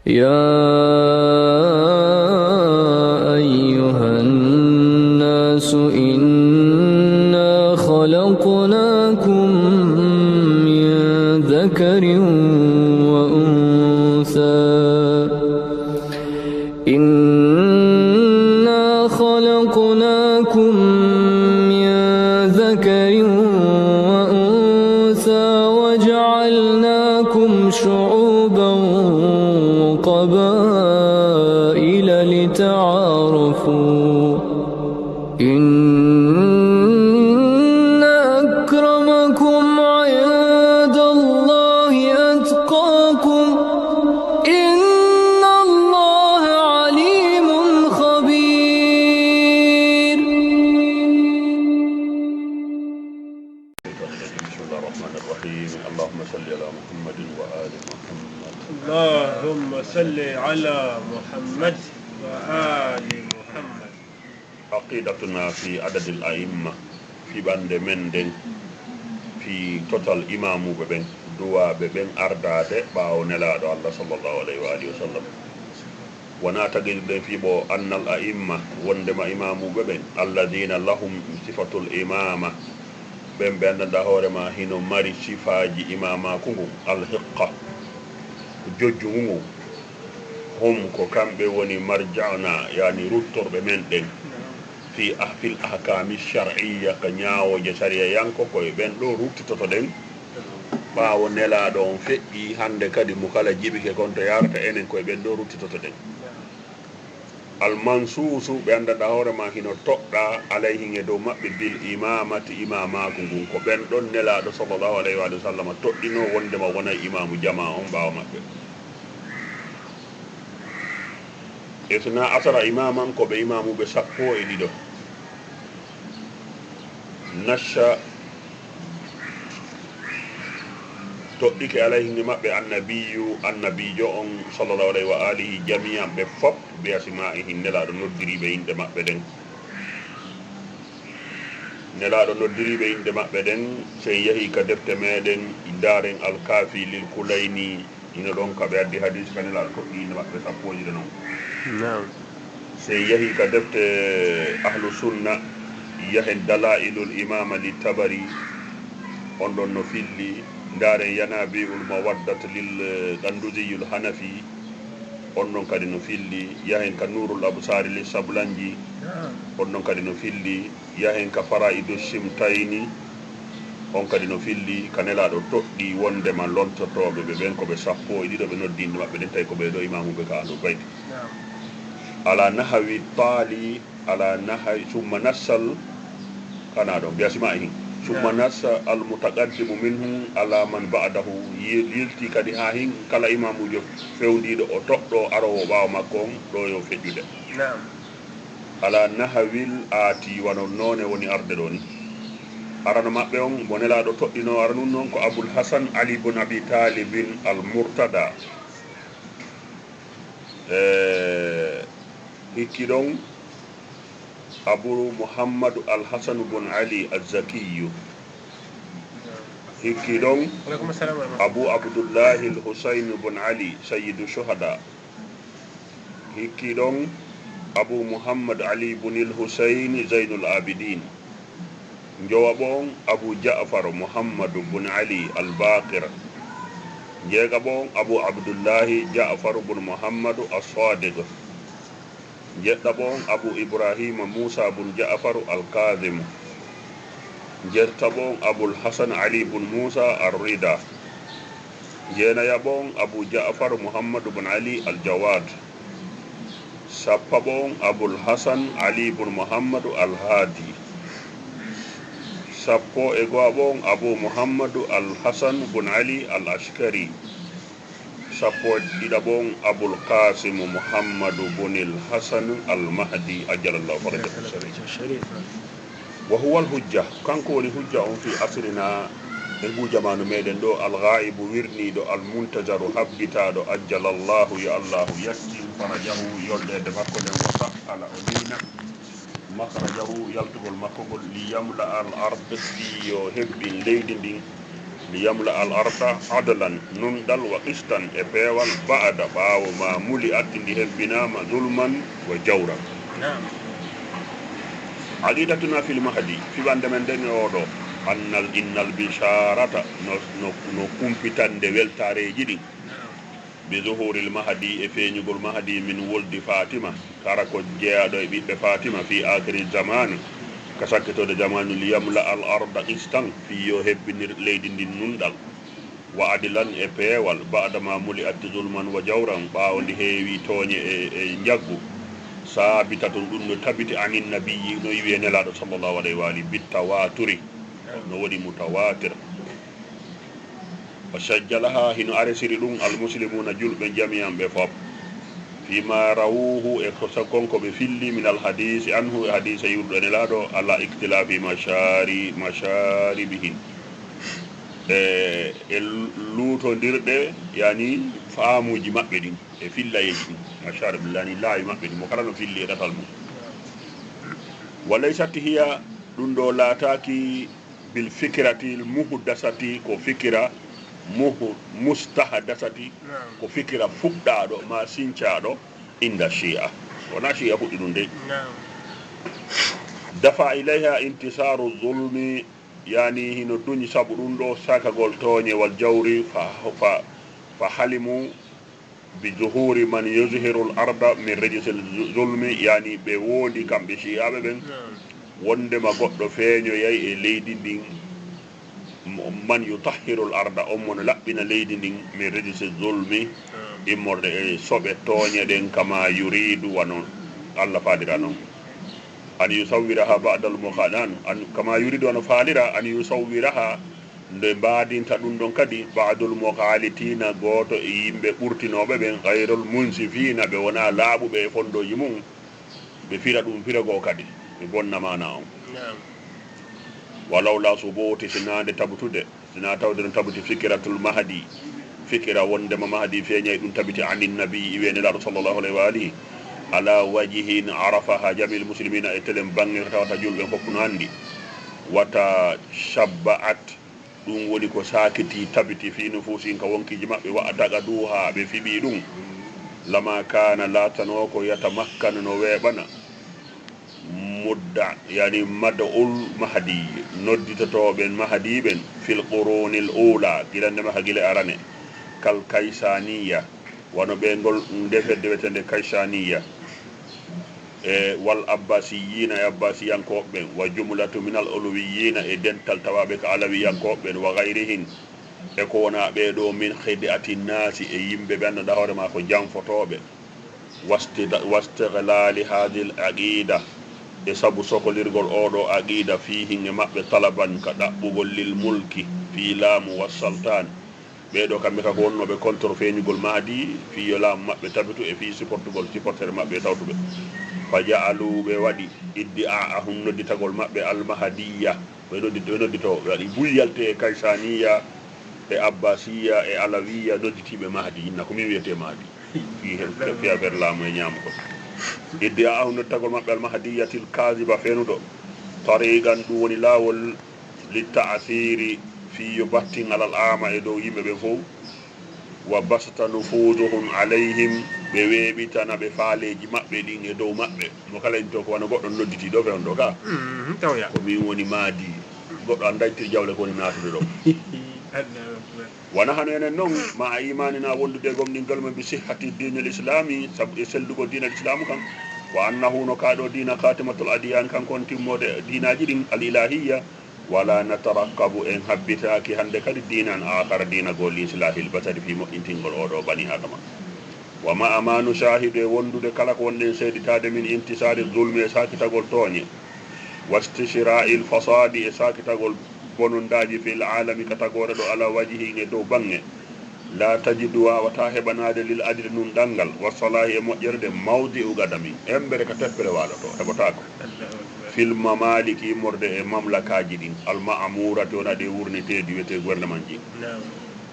يا أيها الناس إنا خلقناكم من ذكر وأنثى إنا خلقناكم من ذكر وأنثى وجعلناكم شعوبا وقبائل لتعارفوا إن أكرمكم عند الله أتقاكم إن الله عليم خبير. بسم الله الرحمن الرحيم. اللهم صل على محمد وآل محمد. اللهم صل على محمد وآل محمد. عقيدتنا في عدد الأئمة في بند مندن في توتال إمام ببن دوا ببن أرداد باو نلاد الله صلى الله عليه وآله وسلم ونعتقد في بو أن الأئمة وندم إمام ببن الذين لهم صفة الإمامة بن بأن دهور ما هنو ماري صفاجي إماما كنغو الحقة جوجو هم كو كامبي وني مرجعنا يعني روتور بمندن في الأحكام الشرعية كنياو جسرية يانكو كوي بن دو روتي توتودن باو نلا دون فئي هاندي كادي مكالا جيبي كي كونتو يارتا انن كوي بن دو روتي توتودن المنصوص بأن دهور ما هنو توقع عليه دو مبي بالإمامة إماما كنغو كو بن دون نلا دو صلى الله عليه وسلم تودينو وندما ونا إمام جماعة باو مبي إثناء عشر إماما كو بإمام بسقو إليدو نشا تؤديك عليه نمبي النبي جون صلى الله عليه وآله جميعا بفق بأسمائه نلا ندري بين دماء بدن نلا ندري بين دماء بدن سيهي كدفت مدن دارن الكافي للكليني إن دون كبير دي حديث كان لا تؤدي نمبي بسقو إليدو نعم. سيهي كدفت أهل السنة يهن دلائل الإمام للتبري أندون نفيلي دار ينابيع المودة للغندوزي الحنفي أندون كاد نفيلي يهن كنور الأبصار للسبلانجي أندون كاد نفيلي يهن كفرائد الشمتيني on kadi no filli kanela do toddi wonde man lontotobe be ben ko be sappo e dido be noddinde mabbe den tay ko be do imamu be ka do bayti ala nahawi tali ala nahawi summa nasal kana do biasma'i summa nasa al mutaqaddimu minhu ala man ba'dahu yilti kadi ha hin kala imamu jo fewdido o toddo aro bawo makko do yo fejjude نعم. ala nahawil ati wono none woni arde do ni arano mabbe on bonelaado toddino aranu non ko Abul Hasan Ali ibn Abi Talib al Murtada hikidon Abu Muhammad al Hasan ibn Ali az-Zaki hikidon عليكم السلام ورحمة الله. Abu Abdullah al Husayn ibn Ali sayyidu shuhada hikidon Abu Muhammad Ali ibn al Husayn Zainul Abidin Jawabon Abu Ja'far Muhammad ibn Ali al-Baqir Jegabon Abu Abdullah Ja'far ibn Muhammad as-Sadiq Jedabon Abu Ibrahim Musa ibn Ja'far al-Kazim Jertabon Abu Hasan Ali ibn Musa ar-Rida Jenayabon Abu Ja'far Muhammad ibn Ali al-Jawad Sapabon Abu Hasan Ali ibn Muhammad al-Hadi Sappo e goabon Abu Muhammad al-Hasan ibn Ali al-Ashkari Sappo didabon Abul Qasim Muhammad ibn al-Hasan al-Mahdi ajalallahu farajahu sharif wa huwa al-hujja kanko woni hujja on fi asrina e bu jamanu meden do al-ghaib wirni do al-muntazaru habbita do ajalallahu ya Allah yatti farajahu yolde de makko den wa sa'ala odina makhrajahu yaltugol makkogol li yamla al ard fi yo hebbi leydi din liyamla al arda adlan nundal wa qistan e peewal ba'da ɓaawo ma muli attindi hebbinama zulman wa jawran. نعم aqidatuna fil mahdi fiɓande men nden e oɗo innal bisharata no kumpitande weltareji ɗin bi zuhuril mahdi e feeñugol mahdi min woldi fatima kara ko jeeyaɗo e ɓiɓɓe fatima fi akhiri zamani ka sakkitode jamanu liyamla al arda qistan fi yo hebbinir leydi ndin nunɗal wa adilan e peewal ba'dama muli atti zulman wa jawran ɓaawo ndi heewi tooñe e jaggu sabitatun ɗum no tabiti anin nabiyyi no yiwi e nelaɗo sallllahu alayhi wa alihi bittawaturi no waɗi mutawatir wa sajjalaha hino aresiri ɗum almuslimuna julɓe jami'an ɓe fof fima rawuhu e konko ɓe filli min alhadisi anhu e hadisa yurɗo e nelaɗo ala ictilafi masharibihin e luutodirɗe yani faamuji maɓɓe ɗin e fillayeji ɗin masharib yani laawi maɓɓe ɗin mo kala no filli e ɗatal mum walaysat hiya ɗum ɗo laataki bil fikirati muhdasati ko fikira mustahdasati ko fikira fuɗɗaɗo ma sincaɗo inda shi'a wona shi'a fuɗɗi ɗum de dafa ilayha intisaru zulmi yani hino duñi sabu ɗum ɗo sakagol tooñe wal jawri fa halimu bi zuhuri man yuzhiru l arda min rejisil zulmi yani ɓe woodi kamɓe shi'aɓe ɓen wondema goɗɗo feeñoyay e leydi ndin man yutahhiru l arda on mono laɓɓina leydi ndin min rejisi zulmi immorde e soɓe tooñe ɗen kama yuridu wano allah faalira noon an yusawwiraha ba'dal muqadan an kama yuridu wano faalira an yusawwiraha nde mbaadinta ɗum ɗon kadi ba'dul muqalitina gooto e yimɓe ɓurtinoɓe ɓen gayrol munsifina ɓe wona laaɓuɓe e fondoji mum ɓe fira ɗum firago kadi ɓe bonnamana on walaw la suboti sinade tabutude sina tawde ɗum tabuti fikiratul mahdi fikira wondema mahdi feeñay ɗum tabiti anin nabi iwenelaɗo sallllahu alayhi wa alihi ala wajihin arafaha jamil muslimina e telen bange tawata julɓe fof no anndi wata shabba'at ɗum woni ko sakiti tabiti fi nufusin ka wonkiji maɓɓe wa'ataga duha ɓe fiɓi ɗum lama kana latano ko yatamakkanu no weeɓana mudda yani madda ul mahdi nodditotoɓen mahdi ɓen fil qurunil ula gilande maha gile arane kal kaysaniya wano ɓengol ndefedde wetende kaysaniya e wal abbasiyina e abbasiyankoɓe wa jumlatu min al ulwiyina e dental tawaɓe ko alawiyankoɓe wa gayrihin e ko wona ɓeɗo min khidati nasi e yimɓe ɓe anduɗa hoorema ko janfotoɓe wastiglali hadil aqida e sabu sokolirgol oɗo aqida fihin e maɓɓe talaban ka ɗaɓɓugol lil mulki fi laamu wassaltan ɓeɗo kamɓe kako wonnoɓe contre feeñugol mahdi fi yo laamu maɓɓe tabitu e fi supportere maɓɓe tawtuɓe fa ja'alu ɓe waɗi iddia ahum nodditagol maɓɓe almahadiya ɓe noddito ɓe waɗi buyyalte e kaysaniya e abbasiya e alawiya nodditiɓe mahdi inna ko min wiyete mahdi fi affaire laamu e ñaama ko iddia ahum nodditagol maɓɓe almahadiyatil kasiba fenuɗo tariqan ɗum woni laawol litta'asiri fi yo battin alal ama e dow yimɓe ɓe fof wa basta nufuduhum alayhim ɓe weeɓitana ɓe faaleji maɓɓe ɗin e dow maɓɓe mo kala en to ko wona goɗɗo nodditi ɗo fewn ɗo ka tawya ko min woni maadi goɗɗo an dañtir jawle ko woni natude ɗo wona hano enen noon ma a imanina wondude gomɗingal men bi sihhati dinul islami saabu e sellugo dinal islamu kan wa annahu no kaɗo dina khatimatul adiyan kankon timmode dinaji ɗin al ilahiya wala natarakabu en habbitaki hande kadi dinan akhara dina gol islahil basari fi moƴƴintingol oɗo bani adama wa ma amanu shahidu e wondude kala ko wonɗen seeditade min intisari zulmi e sakitagol tooñe wastishra'il fasadi e sakitagol bonondaji fil alami ka tagore ɗo ala wajihi e dow bange la tajidu wawata heɓanade lil adri nun ɗanngal wasalahi e moƴƴerde mawdi ugadami embere ka teppere waɗoto heɓotako filma maliki morde e mamlakaji ɗin alma'amurati wona ɗe wurniteedi wiyete gouvernement ji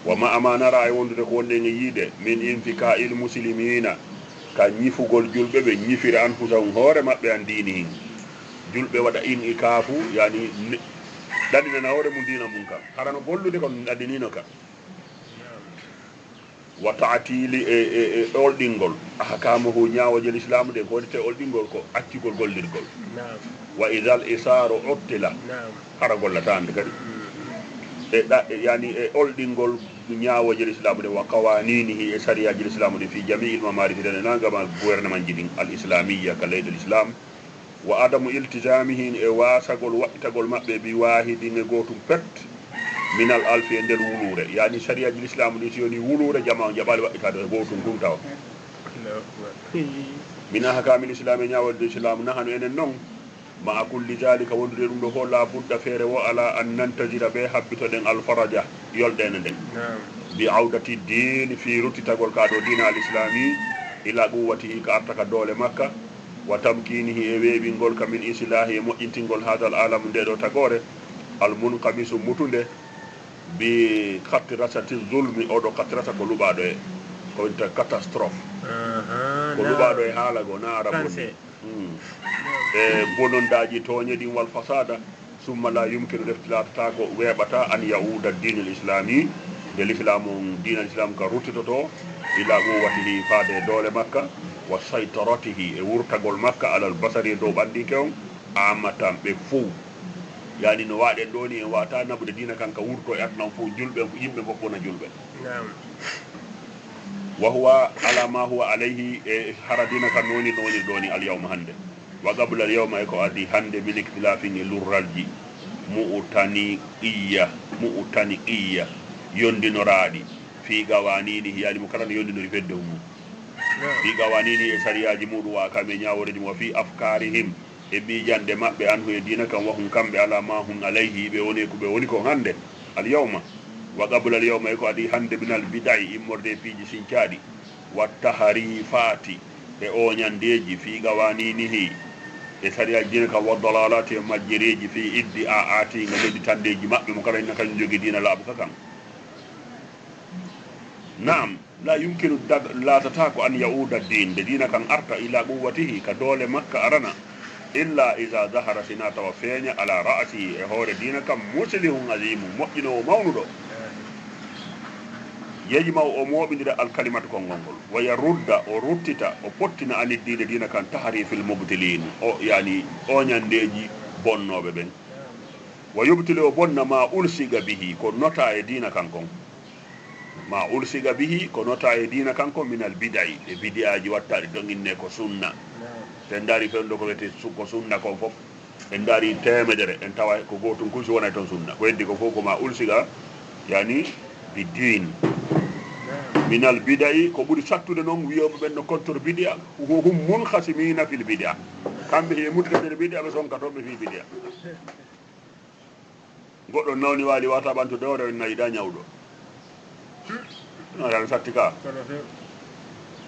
wa ma amanara e wondude ko wonɗen e yiide min infika il muslimina ka ñifugol julɓe ɓe ñifira anfusahum hoore maɓɓe an dini hin julɓe waɗa in i kaafu yani ɗaɗinana hoore mum dina mum kam harano gollude ko ɗaɗinino kam wa taatili e olɗingol ahkamahu ñawoje l'islam de ko wonite olɗingol ko accigol gollirgol wa idal isaru uttila hara gollatande kadi yani e olɗingol ñawoje l'islam de wa qawaninihi e sariyaji l'islam de fi jami'il mamarifi dene nagama gouvernement ji ɗin al islamiyya ka leydi l'islam wa adamu iltisamihin e wasagol waɗitagol maɓɓe bi wahidin e gotum pet minal alfi e nder wulure yani sariyaji l'islam ɗi so yoni wulure jama jaɓali waɗitade e gotum ɗum tawa mina hakamil islam e ñawolde islam nahanu enen noon ma kulli zalika wondude ɗum ɗo ho la budda feere wo ala an nantajira ɓe habbitoɗen alfaraja yolɗene nden bi awdati dini fi ruttitagol ka ɗo dina al islami ila quwwatihi ka arta ka doole makka wa tamkinihi e weeɓingol ka min islahi e moƴƴintingol hadal alamu nde ɗo tagore almunqamisu mutunde bi katrasati zulmi oɗo katrata ko luɓaɗo e ko wonta catastrophe ko luɓaɗo e haala go na arabu e bonondaji toñe ɗin wal fasada summa la yumkinu leftilatata ko weeɓata an yauda dine l' islami nde l'islamu dina l' islam ka ruttitoto ila quwwatihi faade doole makka wa saytaratihi e wurtagol makka alal basari e dow ɓandike on amatan ɓe fou yani no waɗen ɗo ni en wata naɓude dina kanka wurto e adnan fo julɓe yimɓe fof wona julɓe wa huwa ala ma huwa alayhi e hara dina kan noni ɗo ni alyawma hande wa qabla alyawma e ko adi hande min ictilafin e lurralji mu'taniqiyya yondinoraɗi fi gawanini yani mo kala no yondinori fedde mum fi gawanini e sariyaji muɗum wa kame ñaworeji mo fi afkarihim e ɓijande maɓɓe anhu e dina kam wahum kamɓe ala ma hum alayhi ɓe woni ko ɓe woni ko hande alyawma wa qabla alyawma e ko adi hande minal bidayi immorde e piiji sincaɗi wa taharifati e oñandeji fi gawaninihi e sariyaji dina kam wa dalalati e majjereji fi iddi a atiga leydi tandeji maɓɓe mo kala inna kañum jogui dina laaɓu ka kan naam la yumkinu latata ko an yauda din nde dina kan arta ila quwwatihi ka doole makka arana illa ida dahara sina tawa feeña ala ra'si e hoore dina kam muslihun azimu moƴƴinowo mawnuɗo yeji maw o moɓidira alkalimatu konngol ngol waya rudda o ruttita o pottina aniddide dina kan tahrifil mubtilin o yani oñandeji bonnoɓe ɓen wa yubtili o bonna ma ulsiga bihi ko nota e dina kankon ma ulsiga bihi ko nota e dina kanko minal bidayi e bidiyaji wattaɗi donginne ko sunna en daari fewndo ko wiyete ko sunna kon fof en daari temedere en tawa ko gotum kusi wonay toon sunna ko heddi ko fof ko ma ulsiga yani biddin minal bidayi ko ɓuuri sattude noon wiyoɓe ɓen no contre bidia hum munhasimina fil bidia kamɓe he mutkadere bidia ɓe sonkatoɓe fi bidia goɗɗo nawni waali wata ɓanto dewre en nayiɗa ñawɗo no yan satti ka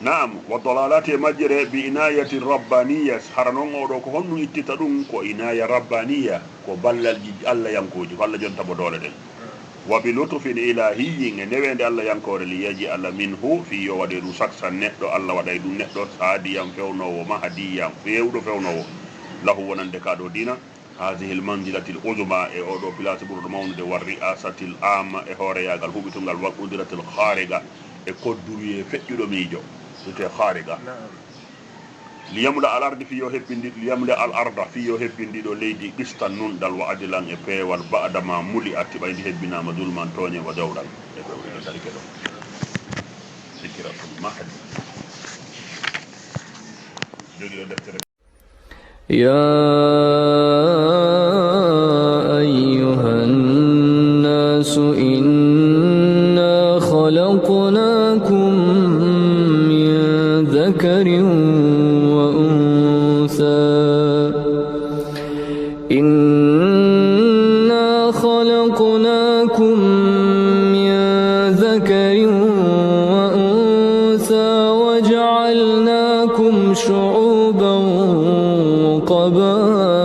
naam wa dalalati e majjere bi inayati rabbaniya hara noon oɗo ko honɗum ittita ɗum ko inaya rabbaniya ko ballalji allah yankoji ko allah jontamo doole ɗen wa bi lutufin ilahiyin e newede allah yankore li yaji allah minhu fi yo waɗe ɗum saksan neɗɗo allah waɗay ɗum neɗɗo saadiyam fewnowo mahadiyam fewɗo fewnowo lahu wonande kaɗo dina hadihi l manzilati l uzma e oɗo place ɓurɗo mawnude war ri'asati l ama e hooreyagal huɓitungal waqudirati l haariga e kodduruye feƴƴuɗo miijo ete haariga liyamla al ardi fiyo hebbindi liyamla al arda fiyo hebbindiɗo leydi qistan nunɗal wa adilan e peewal ba'dama muli atti ɓaydi hebbinama dulman tooñe wa dawɗal e ɓewɗe darike ɗo sikiratul mahdi jogi ɗo deftere يا أيها الناس إنا خلقناكم من ذكر وأنثى إنا خلقناكم من ذكر وأنثى وجعلناكم شعوبا وقبائل